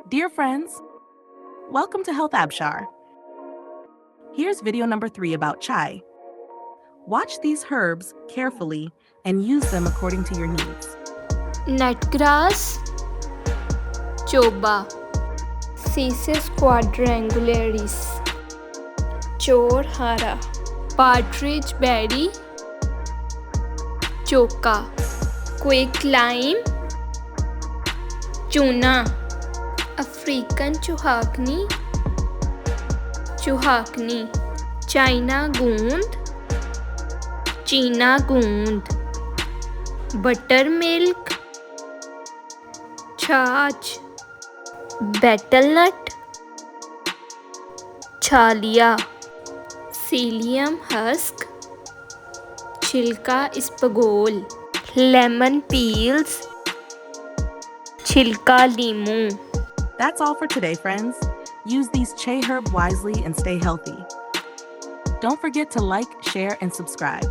Dear friends, welcome to Health Abshar. Here's video number 3 about chai. Watch these herbs carefully and use them according to your needs. Nutgrass, Choba, Cissus quadrangularis, Chor hara, Partridge berry, Choka, Quick lime, Chuna, African chouhakni, China goond, China goond, Buttermilk, Chach, Betel nut, Chalia, Psyllium husk, Chilka ispagol, Lemon peels, Chilka limu. That's all for today, friends. Use these chai herb wisely and stay healthy. Don't forget to like, share, and subscribe.